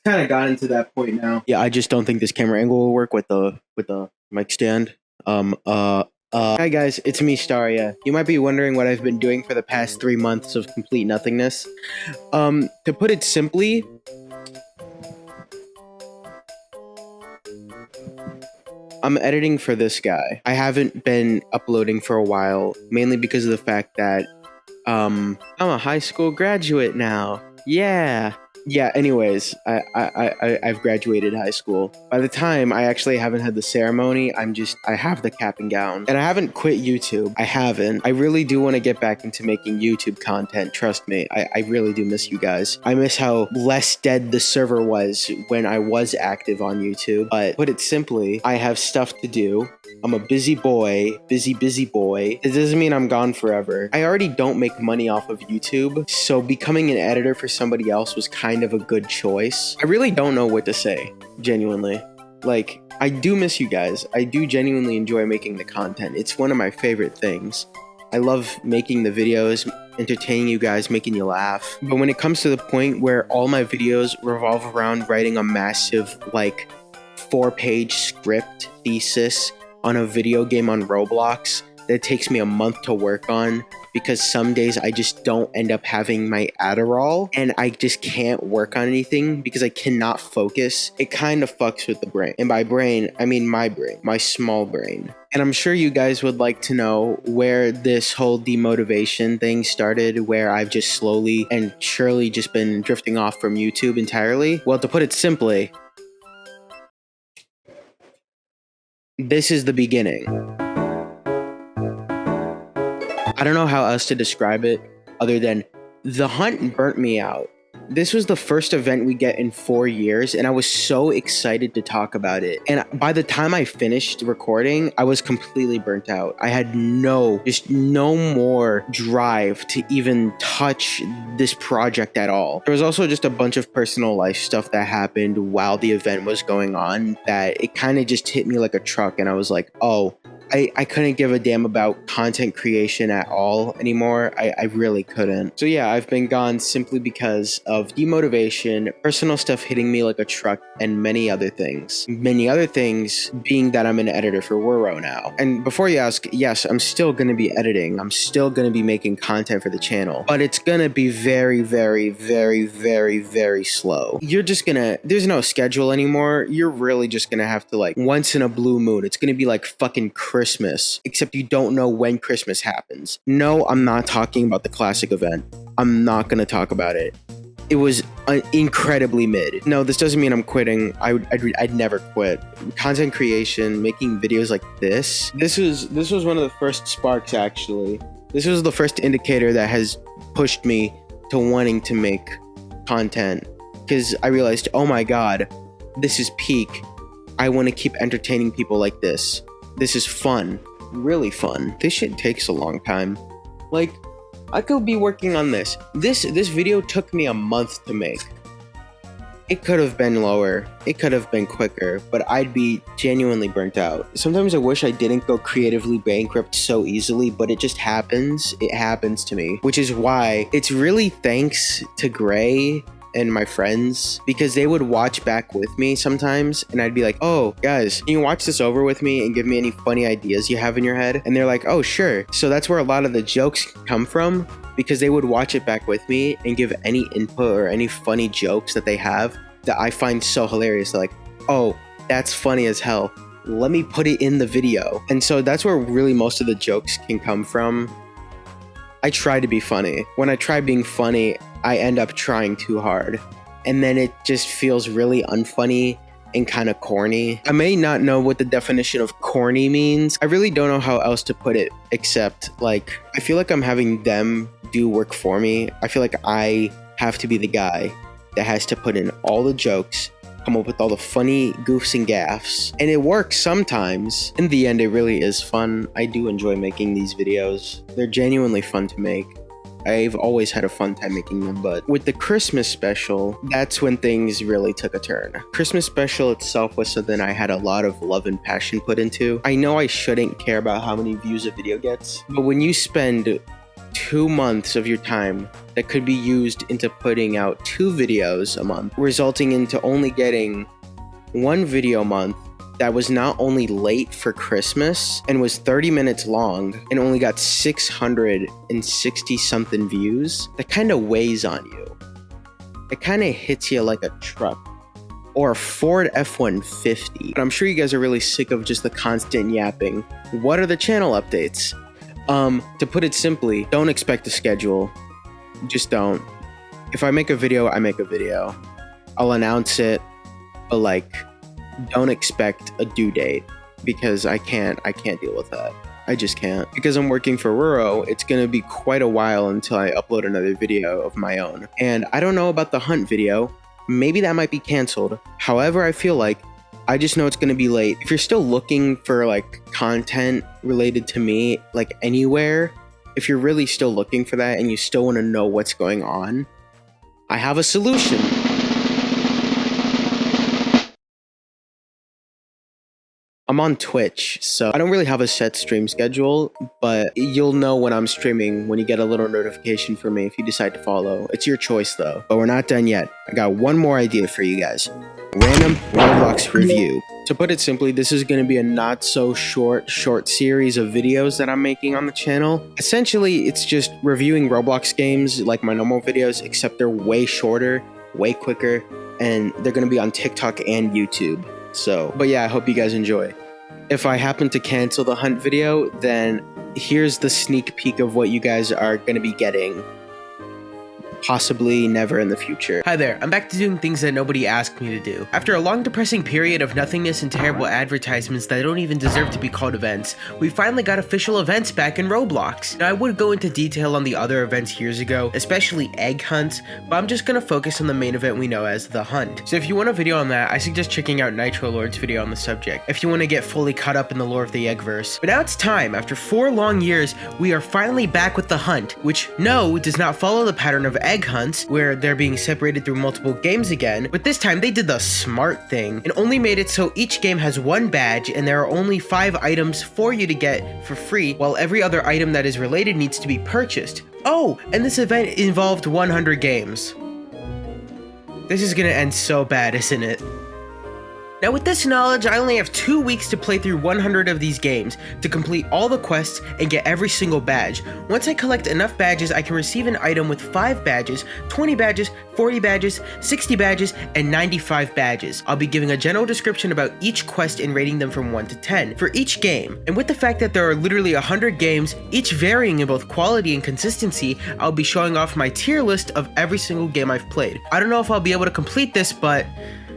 kind of gotten to that point now. Yeah, I just don't think this camera angle will work with the mic stand. Hi guys, it's me, Staria. You might be wondering what I've been doing for the past 3 months of complete nothingness. To put it simply, I'm editing for this guy. I haven't been uploading for a while, mainly because of the fact that I'm a high school graduate now. Yeah, anyways, I've graduated high school. By the time I actually haven't had the ceremony, I have the cap and gown. And I haven't quit YouTube. I haven't. I really do want to get back into making YouTube content, trust me. I really do miss you guys. I miss how less dead the server was when I was active on YouTube. But put it simply, I have stuff to do. I'm a busy boy, busy boy. It doesn't mean I'm gone forever. I already don't make money off of YouTube, so becoming an editor for somebody else was kind of a good choice. I really don't know what to say, genuinely. Like, I do miss you guys. I do genuinely enjoy making the content. It's one of my favorite things. I love making the videos, entertaining you guys, making you laugh. But when it comes to the point where all my videos revolve around writing a massive, like, 4-page script thesis on a video game on Roblox that takes me a month to work on because some days I just don't end up having my Adderall and I just can't work on anything because I cannot focus, it kind of fucks with the brain. And by brain, I mean my brain, my small brain. And I'm sure you guys would like to know where this whole demotivation thing started, where I've just slowly and surely just been drifting off from YouTube entirely. Well, to put it simply, this is the beginning. I don't know how else to describe it other than the hunt burnt me out. This was the first event we get in 4 years, and I was so excited to talk about it. And by the time I finished recording, I was completely burnt out. I had no more drive to even touch this project at all. There was also just a bunch of personal life stuff that happened while the event was going on that it kind of just hit me like a truck, and I was like, oh, I couldn't give a damn about content creation at all anymore. I really couldn't. So yeah, I've been gone simply because of demotivation, personal stuff hitting me like a truck, and many other things. Many other things being that I'm an editor for Wuro now. And before you ask, yes, I'm still going to be editing. I'm still going to be making content for the channel. But it's going to be very, very, very, very, very slow. You're just going to, there's no schedule anymore. You're really just going to have to, like, once in a blue moon, it's going to be like fucking Christmas, except you don't know when Christmas happens. No, I'm not talking about the classic event. I'm not going to talk about it. It was incredibly mid. No, this doesn't mean I'm quitting. I'd never quit. Content creation, making videos like this was one of the first sparks, actually. This was the first indicator that has pushed me to wanting to make content, because I realized, oh my god, this is peak. I want to keep entertaining people like this. This is fun, really fun. This shit takes a long time. Like, I could be working on this. This video took me a month to make. It could have been lower. It could have been quicker, but I'd be genuinely burnt out. Sometimes I wish I didn't go creatively bankrupt so easily, but it just happens. It happens to me, which is why it's really thanks to Gray and my friends, because they would watch back with me sometimes, and I'd be like, oh guys, can you watch this over with me and give me any funny ideas you have in your head? And they're like, oh sure. So that's where a lot of the jokes come from, because they would watch it back with me and give any input or any funny jokes that they have that I find so hilarious. They're like, oh, that's funny as hell, let me put it in the video. And so that's where really most of the jokes can come from. I try to be funny. When I try being funny, I end up trying too hard, and then it just feels really unfunny and kind of corny. I may not know what the definition of corny means. I really don't know how else to put it, except, like, I feel like I'm having them do work for me. I feel like I have to be the guy that has to put in all the jokes, come up with all the funny goofs and gaffs, and it works sometimes. In the end, it really is fun. I do enjoy making these videos. They're genuinely fun to make. I've always had a fun time making them, but with the Christmas special, that's when things really took a turn. Christmas special itself was something I had a lot of love and passion put into. I know I shouldn't care about how many views a video gets, but when you spend 2 months of your time that could be used into putting out 2 videos a month, resulting into only getting 1 video a month that was not only late for Christmas and was 30 minutes long and only got 660 something views. That kind of weighs on you. It kind of hits you like a truck or a Ford F-150. But I'm sure you guys are really sick of just the constant yapping. What are the channel updates? To put it simply, don't expect a schedule. Just don't. If I make a video, I make a video. I'll announce it, but like, don't expect a due date because I can't deal with that. I just can't. Because I'm working for Ruro, it's gonna be quite a while until I upload another video of my own. And I don't know about the hunt video. Maybe that might be canceled. However, I feel like I just know it's gonna be late. If you're still looking for like content related to me, like anywhere, if you're really still looking for that and you still wanna know what's going on, I have a solution. I'm on Twitch, so I don't really have a set stream schedule, but you'll know when I'm streaming when you get a little notification from me if you decide to follow. It's your choice though, but we're not done yet. I got one more idea for you guys. Random Roblox review. To put it simply, this is going to be a not so short series of videos that I'm making on the channel. Essentially, it's just reviewing Roblox games like my normal videos, except they're way shorter, way quicker, and they're going to be on TikTok and YouTube. So, but yeah, I hope you guys enjoy. If I happen to cancel the hunt video, then here's the sneak peek of what you guys are going to be getting. Possibly never in the future. Hi there, I'm back to doing things that nobody asked me to do. After a long depressing period of nothingness and terrible advertisements that don't even deserve to be called events, we finally got official events back in Roblox. Now I would go into detail on the other events years ago, especially egg hunts, but I'm just gonna focus on the main event we know as the hunt. So if you want a video on that, I suggest checking out Nitro Lord's video on the subject, if you want to get fully caught up in the lore of the Eggverse. But now it's time. After 4 long years, we are finally back with the hunt, which no, does not follow the pattern of egg hunts, where they're being separated through multiple games again, but this time they did the smart thing and only made it so each game has 1 badge and there are only 5 items for you to get for free, while every other item that is related needs to be purchased. Oh, and this event involved 100 games. This is gonna end so bad, isn't it? Now with this knowledge, I only have 2 weeks to play through 100 of these games to complete all the quests and get every single badge. Once I collect enough badges, I can receive an item with 5 badges, 20 badges, 40 badges, 60 badges, and 95 badges. I'll be giving a general description about each quest and rating them from 1 to 10 for each game. And with the fact that there are literally 100 games, each varying in both quality and consistency, I'll be showing off my tier list of every single game I've played. I don't know if I'll be able to complete this, but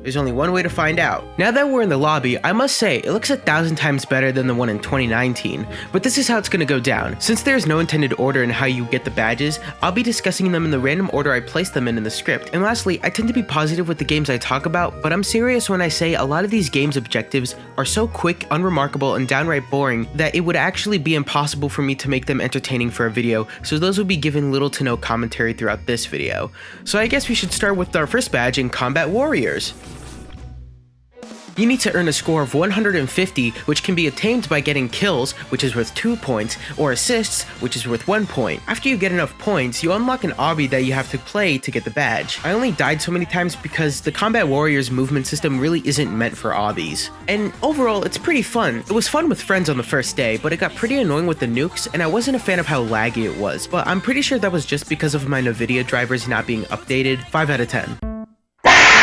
there's only one way to find out. Now that we're in the lobby, I must say, it looks 1,000 times better than the one in 2019, but this is how it's gonna go down. Since there's no intended order in how you get the badges, I'll be discussing them in the random order I place them in the script. And lastly, I tend to be positive with the games I talk about, but I'm serious when I say a lot of these games' objectives are so quick, unremarkable, and downright boring that it would actually be impossible for me to make them entertaining for a video, so those will be given little to no commentary throughout this video. So I guess we should start with our first badge in Combat Warriors. You need to earn a score of 150, which can be attained by getting kills, which is worth 2 points, or assists, which is worth 1 point. After you get enough points, you unlock an obby that you have to play to get the badge. I only died so many times because the Combat Warriors movement system really isn't meant for obbies. And overall, it's pretty fun. It was fun with friends on the first day, but it got pretty annoying with the nukes, and I wasn't a fan of how laggy it was, but I'm pretty sure that was just because of my NVIDIA drivers not being updated. 5 out of 10.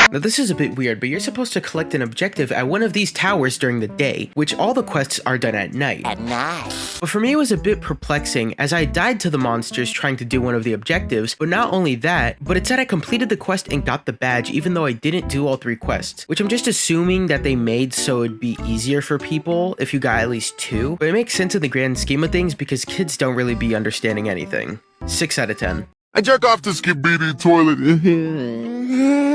Now this is a bit weird, but you're supposed to collect an objective at one of these towers during the day, which all the quests are done at night. But for me it was a bit perplexing as I died to the monsters trying to do one of the objectives, but not only that, but it said I completed the quest and got the badge even though I didn't do all 3 quests, which I'm just assuming that they made so it'd be easier for people if you got at least 2, but it makes sense in the grand scheme of things because kids don't really be understanding anything. 6 out of 10. I jerk off the skibidi toilet.